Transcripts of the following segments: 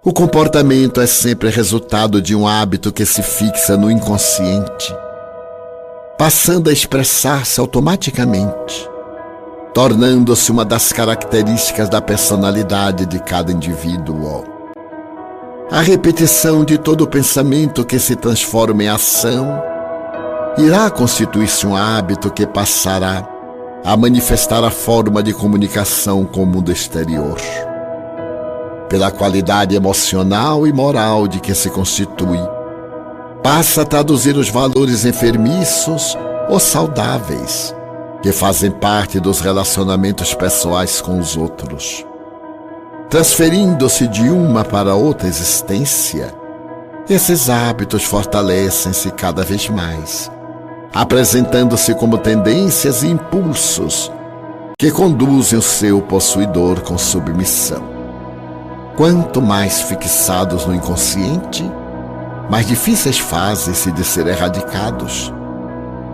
O comportamento é sempre resultado de um hábito que se fixa no inconsciente, passando a expressar-se automaticamente, tornando-se uma das características da personalidade de cada indivíduo. A repetição de todo pensamento que se transforma em ação irá constituir-se um hábito que passará a manifestar a forma de comunicação com o mundo exterior. Pela qualidade emocional e moral de que se constitui, passa a traduzir os valores enfermiços ou saudáveis que fazem parte dos relacionamentos pessoais com os outros. Transferindo-se de uma para outra existência, esses hábitos fortalecem-se cada vez mais, apresentando-se como tendências e impulsos que conduzem o seu possuidor com submissão. Quanto mais fixados no inconsciente, mais difíceis fazem-se de ser erradicados,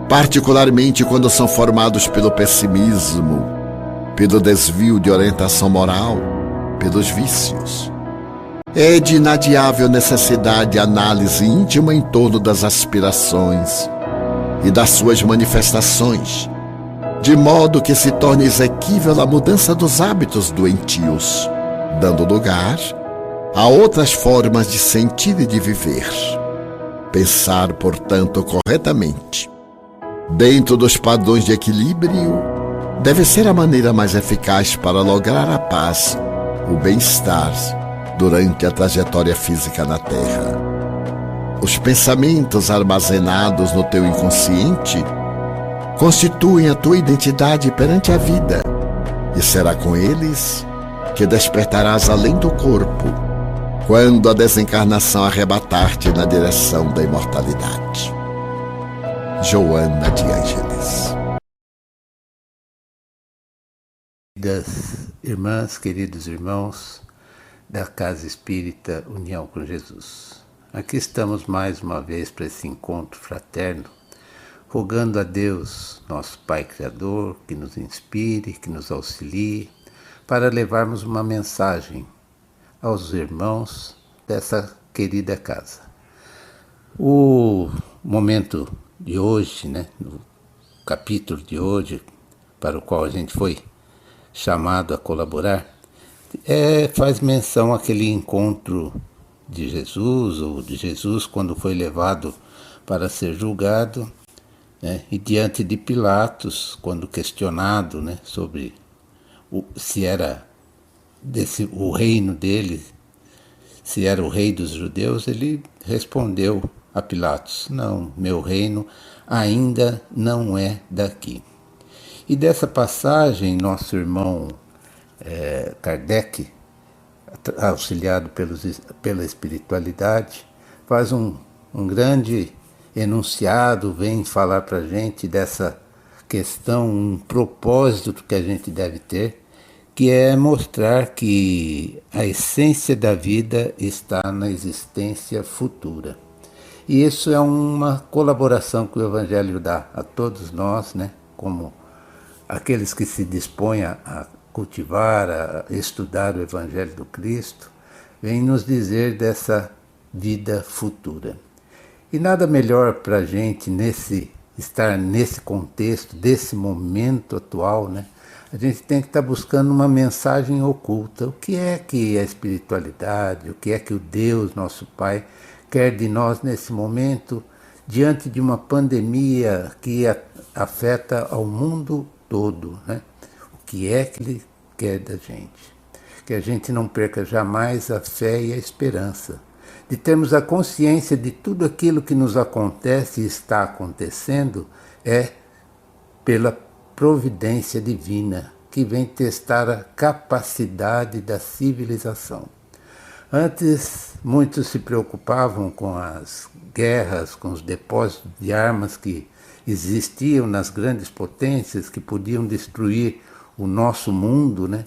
particularmente quando são formados pelo pessimismo, pelo desvio de orientação moral, pelos vícios. É de inadiável necessidade a análise íntima em torno das aspirações e das suas manifestações, de modo que se torne exequível a mudança dos hábitos doentios, dando lugar a outras formas de sentir e de viver. Pensar, portanto, corretamente, dentro dos padrões de equilíbrio, deve ser a maneira mais eficaz para lograr a paz, o bem-estar durante a trajetória física na Terra. Os pensamentos armazenados no teu inconsciente constituem a tua identidade perante a vida, e será com eles que despertarás além do corpo, quando a desencarnação arrebatar-te na direção da imortalidade. Joana de Ângeles. Queridas irmãs, queridos irmãos da Casa Espírita União com Jesus, aqui estamos mais uma vez para esse encontro fraterno, rogando a Deus, nosso Pai Criador, que nos inspire, que nos auxilie, para levarmos uma mensagem aos irmãos dessa querida casa. O momento de hoje, no capítulo de hoje, para o qual a gente foi chamado a colaborar, faz menção àquele encontro de Jesus, ou de Jesus quando foi levado para ser julgado, e diante de Pilatos, quando questionado sobre se era o reino dele, se era o rei dos judeus, ele respondeu a Pilatos: não, meu reino ainda não é daqui. E dessa passagem, nosso irmão Kardec, auxiliado pela espiritualidade, faz um grande enunciado, vem falar para a gente dessa questão, um propósito que a gente deve ter, que é mostrar que a essência da vida está na existência futura. E isso é uma colaboração que o Evangelho dá a todos nós, como aqueles que se dispõem a cultivar, a estudar o Evangelho do Cristo, vem nos dizer dessa vida futura. E nada melhor para a gente estar nesse contexto, desse momento atual, a gente tem que estar buscando uma mensagem oculta. O que é que a espiritualidade, o que é que o Deus, nosso Pai, quer de nós nesse momento, diante de uma pandemia que afeta ao mundo todo, né? O que é que Ele quer da gente? Que a gente não perca jamais a fé e a esperança, de termos a consciência de tudo aquilo que nos acontece e está acontecendo é pela providência divina, que vem testar a capacidade da civilização. Antes, muitos se preocupavam com as guerras, com os depósitos de armas que existiam nas grandes potências, que podiam destruir o nosso mundo, né?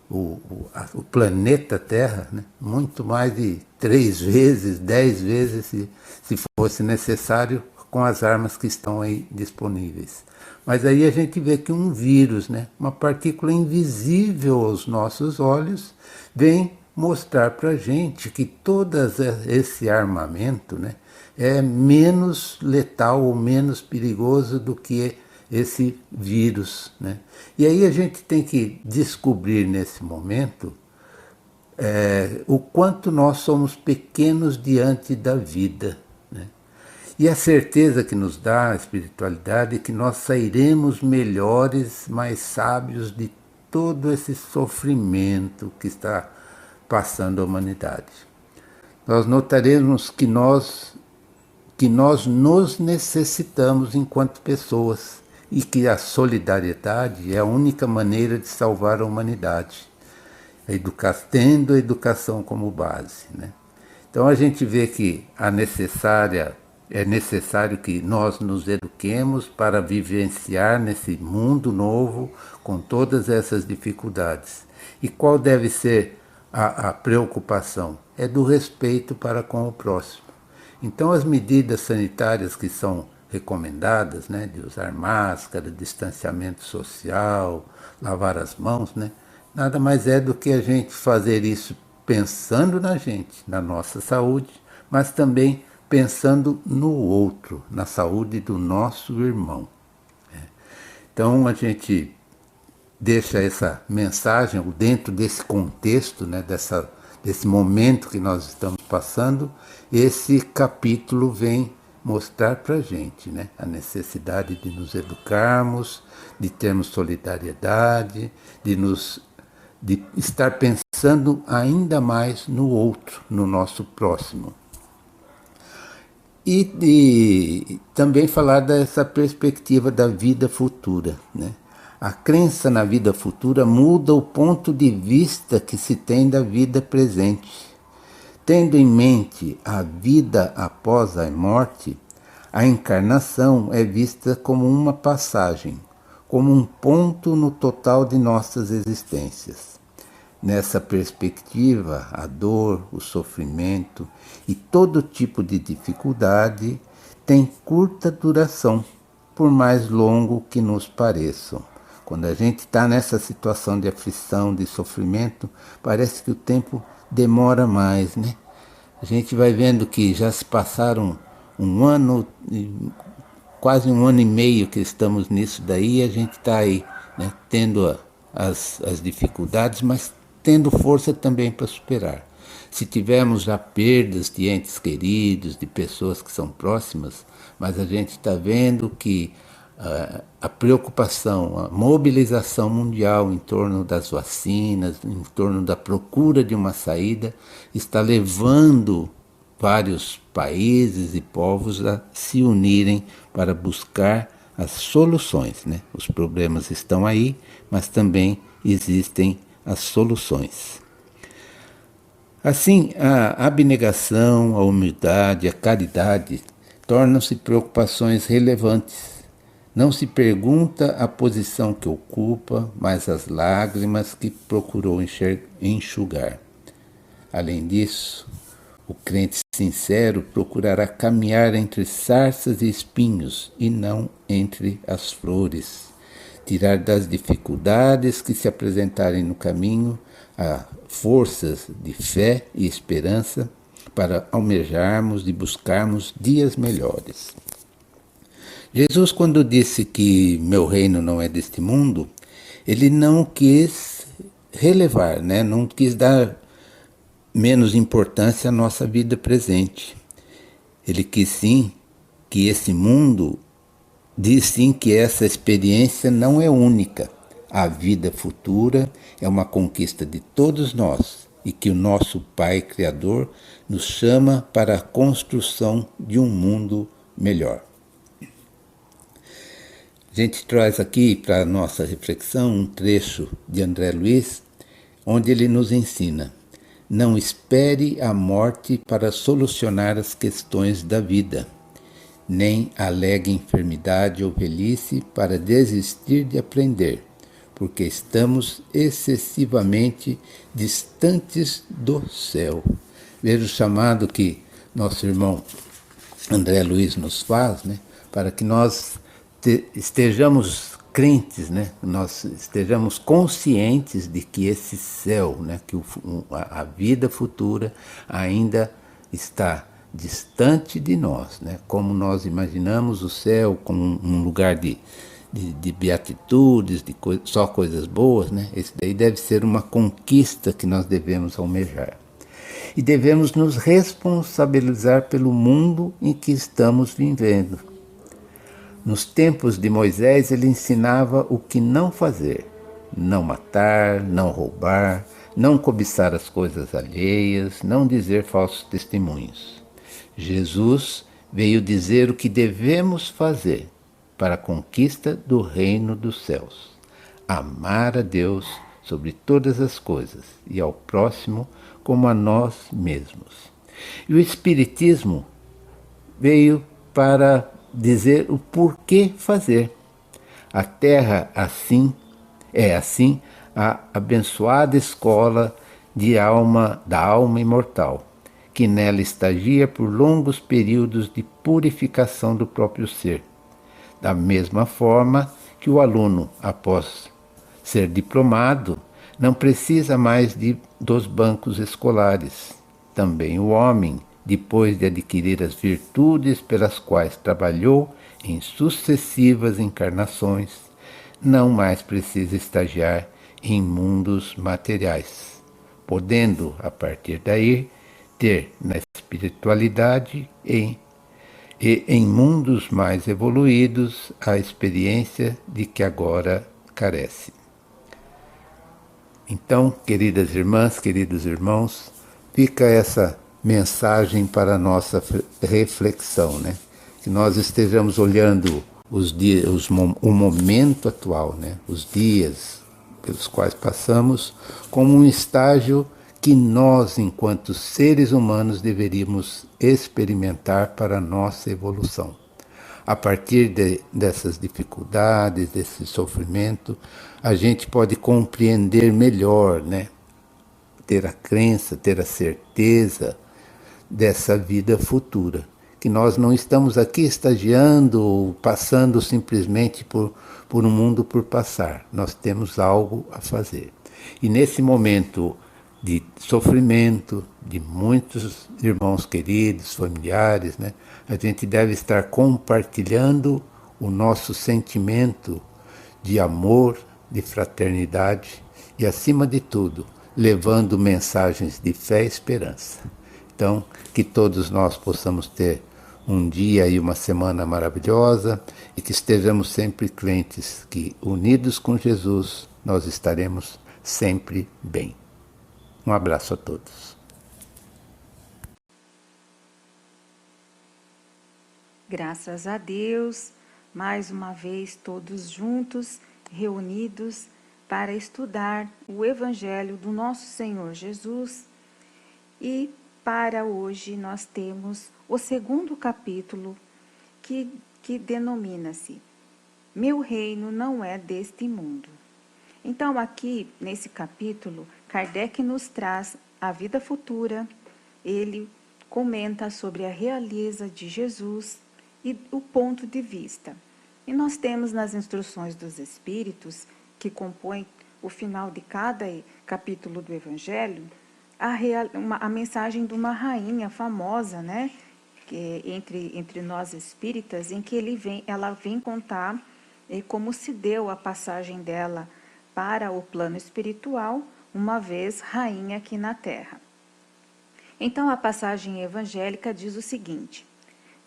O planeta Terra, né? Muito mais de 3 vezes, 10 vezes, se fosse necessário, com as armas que estão aí disponíveis. Mas aí a gente vê que um vírus, né? Uma partícula invisível aos nossos olhos, vem mostrar para a gente que todo esse armamento, né, é menos letal ou menos perigoso do que esse vírus, né? E aí a gente tem que descobrir nesse momento o quanto nós somos pequenos diante da vida, né? E a certeza que nos dá a espiritualidade é que nós sairemos melhores, mais sábios de todo esse sofrimento que está passando a humanidade. Nós notaremos que nós nos necessitamos enquanto pessoas e que a solidariedade é a única maneira de salvar a humanidade, tendo a educação como base, né? Então a gente vê que é necessário que nós nos eduquemos para vivenciar nesse mundo novo com todas essas dificuldades. E qual deve ser a preocupação? É do respeito para com o próximo. Então as medidas sanitárias que são recomendadas, né, de usar máscara, distanciamento social, lavar as mãos, né, nada mais é do que a gente fazer isso pensando na gente, na nossa saúde, mas também pensando no outro, na saúde do nosso irmão. Então a gente deixa essa mensagem dentro desse contexto, né, desse momento que nós estamos passando. Esse capítulo vem mostrar para a gente, né, a necessidade de nos educarmos, de termos solidariedade, de estar pensando ainda mais no outro, no nosso próximo. E também falar dessa perspectiva da vida futura, né? A crença na vida futura muda o ponto de vista que se tem da vida presente. Tendo em mente a vida após a morte, a encarnação é vista como uma passagem, como um ponto no total de nossas existências. Nessa perspectiva, a dor, o sofrimento e todo tipo de dificuldade tem curta duração, por mais longo que nos pareçam. Quando a gente está nessa situação de aflição, de sofrimento, parece que o tempo demora mais, né? A gente vai vendo que já se passaram um ano, quase 1 ano e meio que estamos nisso daí, e a gente está aí, né, tendo as dificuldades, mas tendo força também para superar. Se tivermos já perdas de entes queridos, de pessoas que são próximas, mas a gente está vendo que a preocupação, a mobilização mundial em torno das vacinas, em torno da procura de uma saída, está levando vários países e povos a se unirem para buscar as soluções, né? Os problemas estão aí, mas também existem as soluções. Assim, a abnegação, a humildade, a caridade tornam-se preocupações relevantes. Não se pergunta a posição que ocupa, mas as lágrimas que procurou enxugar. Além disso, o crente sincero procurará caminhar entre sarças e espinhos e não entre as flores. Tirar das dificuldades que se apresentarem no caminho forças de fé e esperança para almejarmos e buscarmos dias melhores. Jesus, quando disse que meu reino não é deste mundo, ele não quis relevar, né? Não quis dar menos importância à nossa vida presente. Ele quis sim que esse mundo, diz sim que essa experiência não é única. A vida futura é uma conquista de todos nós e que o nosso Pai Criador nos chama para a construção de um mundo melhor. A gente traz aqui para a nossa reflexão um trecho de André Luiz, onde ele nos ensina: não espere a morte para solucionar as questões da vida, nem alegue enfermidade ou velhice para desistir de aprender, porque estamos excessivamente distantes do céu. Veja o chamado que nosso irmão André Luiz nos faz, né, para que nós estejamos crentes, né, nós estejamos conscientes de que esse céu, né, que a vida futura ainda está distante de nós, né, como nós imaginamos o céu como um lugar de beatitudes, só coisas boas, né, esse daí deve ser uma conquista que nós devemos almejar. E devemos nos responsabilizar pelo mundo em que estamos vivendo. Nos tempos de Moisés, ele ensinava o que não fazer: não matar, não roubar, não cobiçar as coisas alheias, não dizer falsos testemunhos. Jesus veio dizer o que devemos fazer para a conquista do reino dos céus: amar a Deus sobre todas as coisas e ao próximo como a nós mesmos. E o Espiritismo veio para dizer o porquê fazer. A Terra assim a abençoada escola da alma imortal, que nela estagia por longos períodos de purificação do próprio ser. Da mesma forma que o aluno, após ser diplomado, não precisa mais dos bancos escolares. Também o homem, depois de adquirir as virtudes pelas quais trabalhou em sucessivas encarnações, não mais precisa estagiar em mundos materiais, podendo, a partir daí, ter na espiritualidade e em mundos mais evoluídos a experiência de que agora carece. Então, queridas irmãs, queridos irmãos, fica essa mensagem para a nossa reflexão, né? Que nós estejamos olhando o momento atual, né? Os dias pelos quais passamos, como um estágio que nós, enquanto seres humanos, deveríamos experimentar para a nossa evolução. A partir dessas dificuldades, desse sofrimento, a gente pode compreender melhor, né? Ter a crença, ter a certeza dessa vida futura. Que nós não estamos aqui estagiando, passando simplesmente por um mundo por passar. Nós temos algo a fazer. E nesse momento de sofrimento, de muitos irmãos queridos, familiares, né, a gente deve estar compartilhando o nosso sentimento de amor, de fraternidade e, acima de tudo, levando mensagens de fé e esperança. Então, que todos nós possamos ter um dia e uma semana maravilhosa e que estejamos sempre crentes que, unidos com Jesus, nós estaremos sempre bem. Um abraço a todos. Graças a Deus, mais uma vez todos juntos, reunidos para estudar o Evangelho do nosso Senhor Jesus. E para hoje nós temos o segundo capítulo que denomina-se Meu Reino Não É Deste Mundo. Então aqui nesse capítulo, Kardec nos traz a vida futura, ele comenta sobre a realeza de Jesus e o ponto de vista. E nós temos nas instruções dos Espíritos, que compõem o final de cada capítulo do Evangelho, a mensagem de uma rainha famosa, né? Que entre nós espíritas, em que ela vem contar como se deu a passagem dela para o plano espiritual, uma vez rainha aqui na Terra. Então, a passagem evangélica diz o seguinte: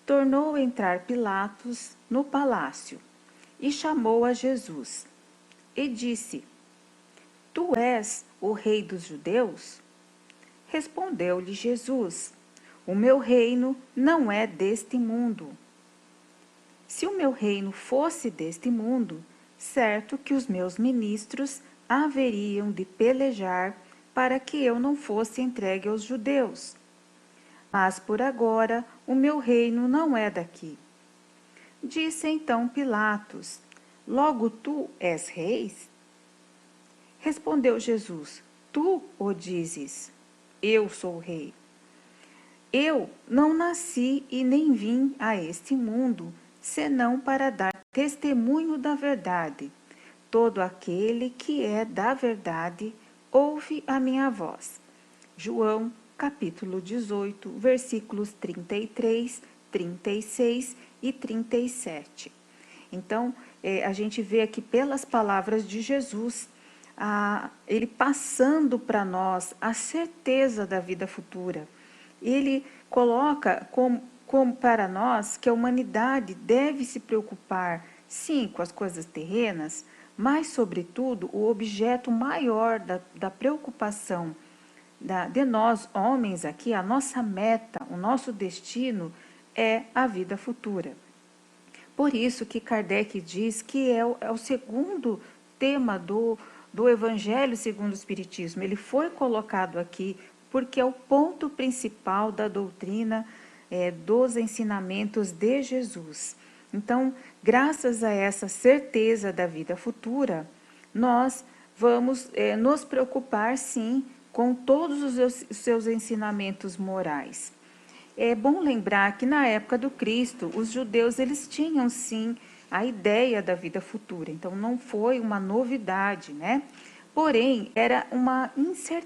tornou a entrar Pilatos no palácio e chamou a Jesus e disse: Tu és o rei dos judeus? Respondeu-lhe Jesus: O meu reino não é deste mundo. Se o meu reino fosse deste mundo, certo que os meus ministros haveriam de pelejar para que eu não fosse entregue aos judeus. Mas por agora o meu reino não é daqui. Disse então Pilatos: Logo tu és rei? Respondeu Jesus: Tu o dizes. Eu sou o rei. Eu não nasci e nem vim a este mundo, senão para dar testemunho da verdade. Todo aquele que é da verdade ouve a minha voz. João, capítulo 18, versículos 33, 36 e 37. Então, a gente vê aqui pelas palavras de Jesus, ele passando para nós a certeza da vida futura. Ele coloca como para nós que a humanidade deve se preocupar, sim, com as coisas terrenas, mas, sobretudo, o objeto maior da preocupação de nós, homens aqui, a nossa meta, o nosso destino é a vida futura. Por isso que Kardec diz que é o segundo tema do Evangelho segundo o Espiritismo. Ele foi colocado aqui porque é o ponto principal da doutrina, dos ensinamentos de Jesus. Então, graças a essa certeza da vida futura, nós vamos nos preocupar, sim, com todos os seus ensinamentos morais. É bom lembrar que na época do Cristo, os judeus eles tinham sim a ideia da vida futura, então não foi uma novidade, né? Porém,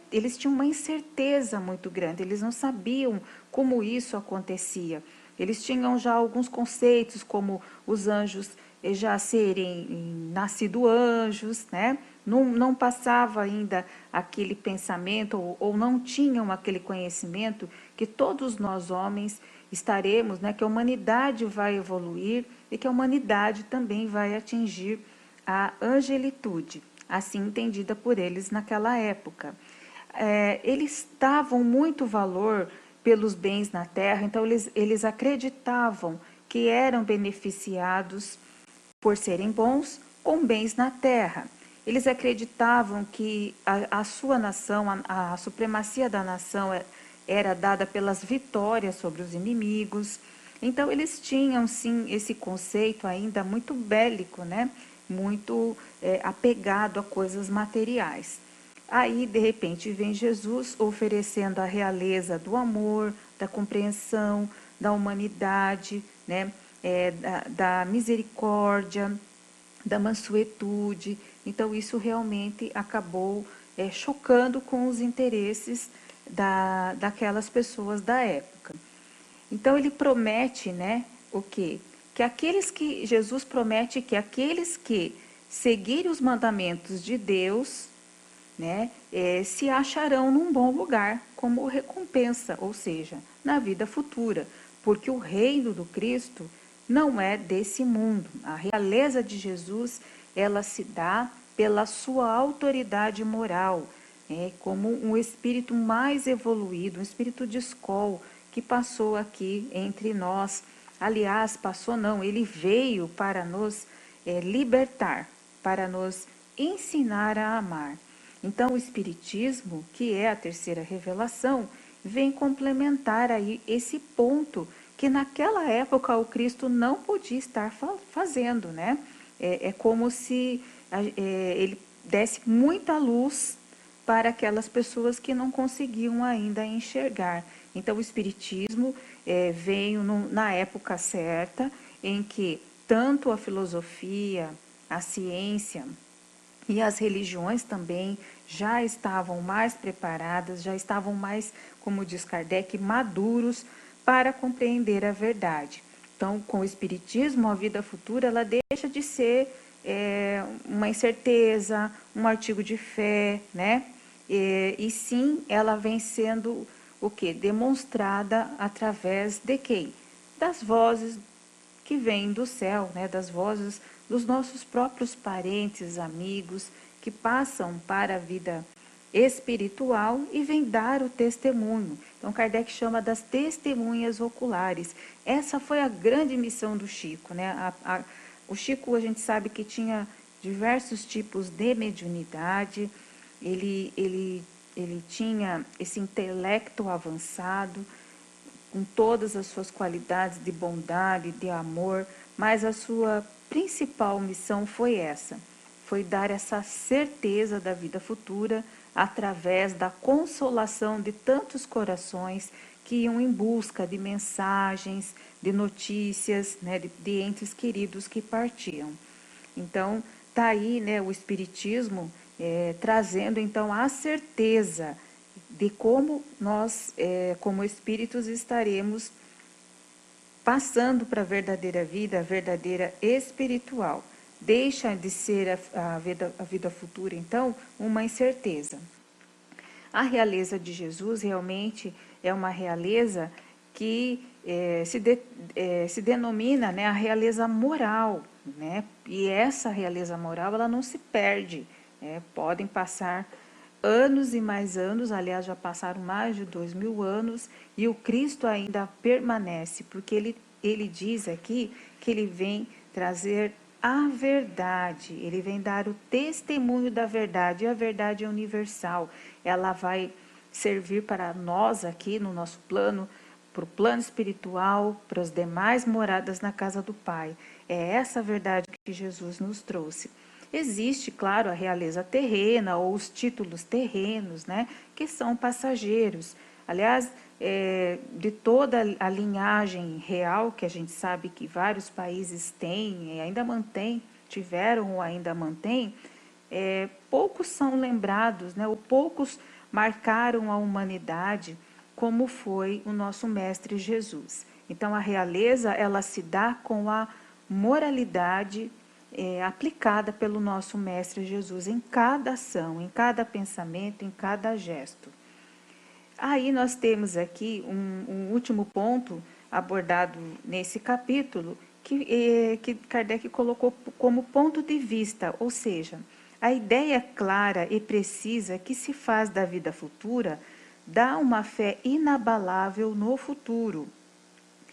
eles tinham uma incerteza muito grande, eles não sabiam como isso acontecia. Eles tinham já alguns conceitos, como os anjos já serem nascido anjos, né? Não passava ainda aquele pensamento, ou não tinham aquele conhecimento que todos nós homens estaremos, né? Que a humanidade vai evoluir e que a humanidade também vai atingir a angelitude, assim entendida por eles naquela época. Eles davam muito valor pelos bens na terra, então eles acreditavam que eram beneficiados por serem bons com bens na terra. Eles acreditavam que a sua nação, a supremacia da nação era dada pelas vitórias sobre os inimigos. Então eles tinham sim esse conceito ainda muito bélico, né? Muito apegado a coisas materiais. Aí, de repente, vem Jesus oferecendo a realeza do amor, da compreensão, da humanidade, né? Da misericórdia, da mansuetude. Então, isso realmente acabou chocando com os interesses daquelas pessoas da época. Então, ele promete, né, o quê? Jesus promete que aqueles que seguirem os mandamentos de Deus, né, se acharão num bom lugar como recompensa, ou seja, na vida futura, porque o reino do Cristo não é desse mundo. A realeza de Jesus, ela se dá pela sua autoridade moral, como um espírito mais evoluído, um espírito de escola que passou aqui entre nós. Aliás, passou não, ele veio para nos libertar, para nos ensinar a amar. Então, o Espiritismo, que é a terceira revelação, vem complementar aí esse ponto que naquela época o Cristo não podia estar fazendo, né? É como se ele desse muita luz para aquelas pessoas que não conseguiam ainda enxergar. Então, o Espiritismo veio na época certa, em que tanto a filosofia, a ciência e as religiões também já estavam mais preparadas, já estavam mais, como diz Kardec, maduros para compreender a verdade. Então, com o Espiritismo, a vida futura ela deixa de ser uma incerteza, um artigo de fé, né? E sim, ela vem sendo o quê? Demonstrada através de quem? das vozes que vêm do céu, né? Das vozes dos nossos próprios parentes, amigos, que passam para a vida espiritual e vêm dar o testemunho. Então, Kardec chama das testemunhas oculares. Essa foi a grande missão do Chico, né? O Chico, a gente sabe que tinha diversos tipos de mediunidade, ele tinha esse intelecto avançado, com todas as suas qualidades de bondade, de amor, mas a sua principal missão foi essa, foi dar essa certeza da vida futura através da consolação de tantos corações que iam em busca de mensagens, de notícias, né, de entes queridos que partiam. Então, está aí, né, o Espiritismo trazendo então a certeza de como nós, como espíritos, estaremos passando para a verdadeira vida, a verdadeira espiritual. Deixa de ser a vida futura, então, uma incerteza. A realeza de Jesus realmente é uma realeza que se denomina, né, a realeza moral, né? E essa realeza moral, ela não se perde, né? Podem passar anos e mais anos, aliás, já passaram mais de 2000 anos, e o Cristo ainda permanece, porque ele diz aqui que ele vem trazer a verdade, ele vem dar o testemunho da verdade, e a verdade é universal, ela vai servir para nós aqui no nosso plano, para o plano espiritual, para as demais moradas na casa do Pai. É essa verdade que Jesus nos trouxe. Existe, claro, a realeza terrena ou os títulos terrenos, né, que são passageiros. Aliás, de toda a linhagem real, que a gente sabe que vários países têm e ainda mantêm, tiveram ou ainda mantêm, poucos são lembrados, né, ou poucos marcaram a humanidade como foi o nosso Mestre Jesus. Então, a realeza, ela se dá com a moralidade aplicada pelo nosso Mestre Jesus em cada ação, em cada pensamento, em cada gesto. Aí nós temos aqui um último ponto abordado nesse capítulo, que Kardec colocou como ponto de vista, ou seja, a ideia clara e precisa que se faz da vida futura dá uma fé inabalável no futuro.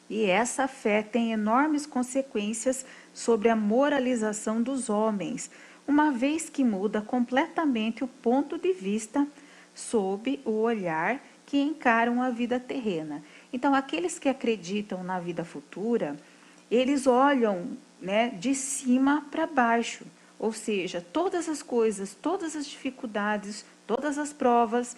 E essa fé tem enormes consequências sobre a moralização dos homens, uma vez que muda completamente o ponto de vista sob o olhar que encaram a vida terrena. Então, aqueles que acreditam na vida futura, eles olham, né, de cima para baixo, ou seja, todas as coisas, todas as dificuldades, todas as provas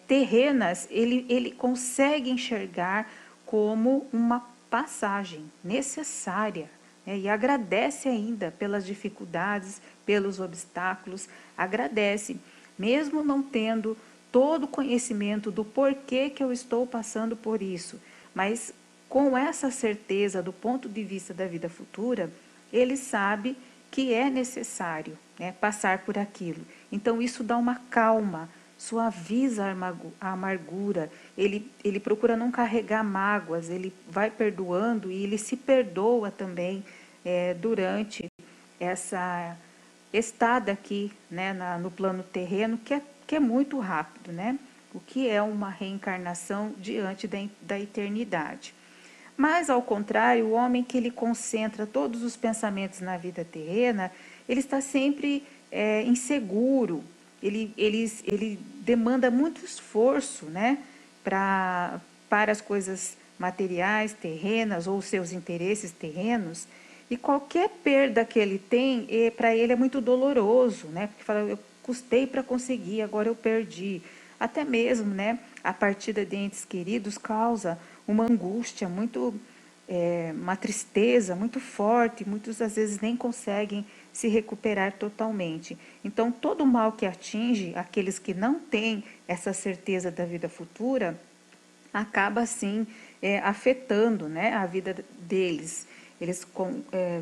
terrenas, ele consegue enxergar como uma passagem necessária, né? E agradece ainda pelas dificuldades, pelos obstáculos, agradece, mesmo não tendo todo o conhecimento do porquê que eu estou passando por isso, mas com essa certeza do ponto de vista da vida futura, ele sabe que é necessário, né, passar por aquilo. Então isso dá uma calma, suaviza a amargura, ele procura não carregar mágoas, ele vai perdoando e ele se perdoa também durante essa estada aqui, né, no plano terreno, que é muito rápido, né? O que é uma reencarnação diante da eternidade. Mas, ao contrário, o homem que ele concentra todos os pensamentos na vida terrena, ele está sempre inseguro, ele demanda muito esforço, né, para as coisas materiais, terrenas, ou seus interesses terrenos, e qualquer perda que ele tem, para ele é muito doloroso, né, porque fala, eu custei para conseguir, agora eu perdi. Até mesmo, né, a partida de entes queridos causa uma angústia muito, uma tristeza muito forte, muitos às vezes nem conseguem se recuperar totalmente. Então, todo mal que atinge aqueles que não têm essa certeza da vida futura, acaba assim afetando, né, a vida deles. Eles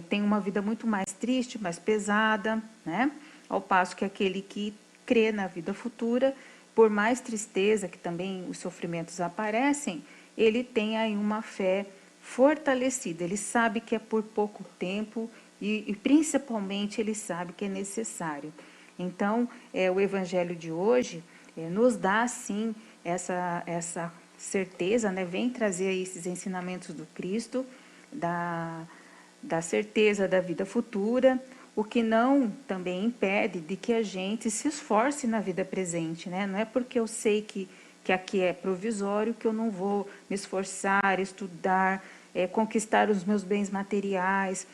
têm uma vida muito mais triste, mais pesada, né? Ao passo que aquele que crê na vida futura, por mais tristeza que também os sofrimentos aparecem, ele tem aí uma fé fortalecido. Ele sabe que é por pouco tempo e principalmente ele sabe que é necessário. Então, o Evangelho de hoje nos dá, sim, essa certeza, né? Vem trazer esses ensinamentos do Cristo, da certeza da vida futura, o que não também impede de que a gente se esforce na vida presente, né? Não é porque eu sei que aqui é provisório que eu não vou me esforçar, estudar, conquistar os meus bens materiais.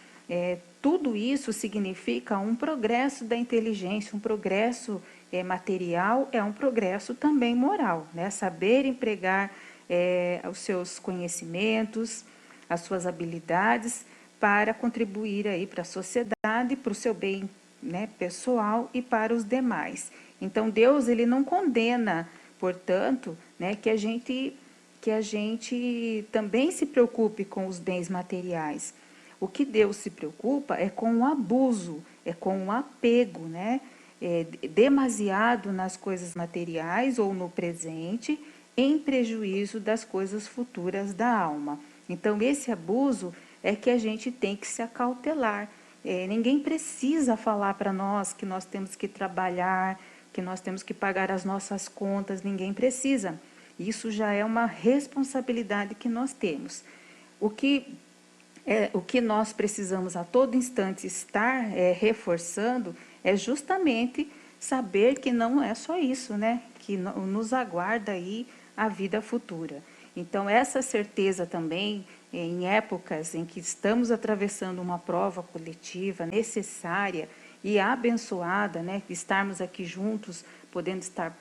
Tudo isso significa um progresso da inteligência, um progresso material, é um progresso também moral, né? Saber empregar os seus conhecimentos, as suas habilidades para contribuir aí para a sociedade, para o seu bem, né, pessoal e para os demais. Então Deus, ele não condena, portanto, né, que a gente também se preocupe com os bens materiais. O que Deus se preocupa é com o abuso, é com o apego, né, demasiado nas coisas materiais ou no presente, em prejuízo das coisas futuras da alma. Então, esse abuso é que a gente tem que se acautelar. Ninguém precisa falar para nós que nós temos que trabalhar, que nós temos que pagar as nossas contas, ninguém precisa. Isso já é uma responsabilidade que nós temos. O que nós precisamos a todo instante estar reforçando é justamente saber que não é só isso, né? Que nos aguarda aí a vida futura. Então, essa certeza também, em épocas em que estamos atravessando uma prova coletiva necessária e abençoada, né? Estarmos aqui juntos, podendo estar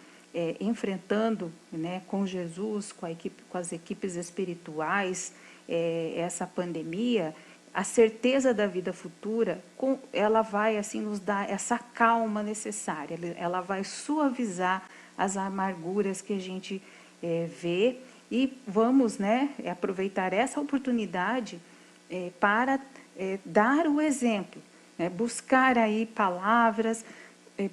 enfrentando, né, com Jesus, com as equipes espirituais, essa pandemia, a certeza da vida futura, ela vai assim nos dar essa calma necessária, ela vai suavizar as amarguras que a gente vê e vamos, né, aproveitar essa oportunidade para dar o exemplo, né, buscar aí palavras,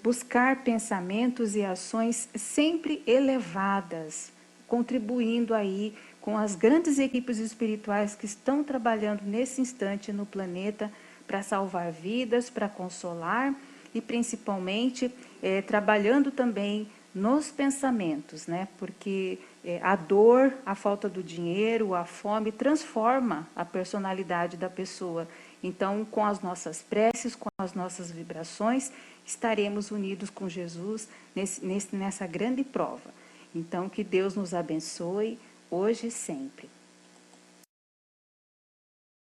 buscar pensamentos e ações sempre elevadas, contribuindo aí com as grandes equipes espirituais que estão trabalhando nesse instante no planeta para salvar vidas, para consolar e principalmente trabalhando também nos pensamentos, né? Porque a dor, a falta do dinheiro, a fome transforma a personalidade da pessoa. Então, com as nossas preces, com as nossas vibrações, estaremos unidos com Jesus nessa grande prova. Então, que Deus nos abençoe hoje e sempre.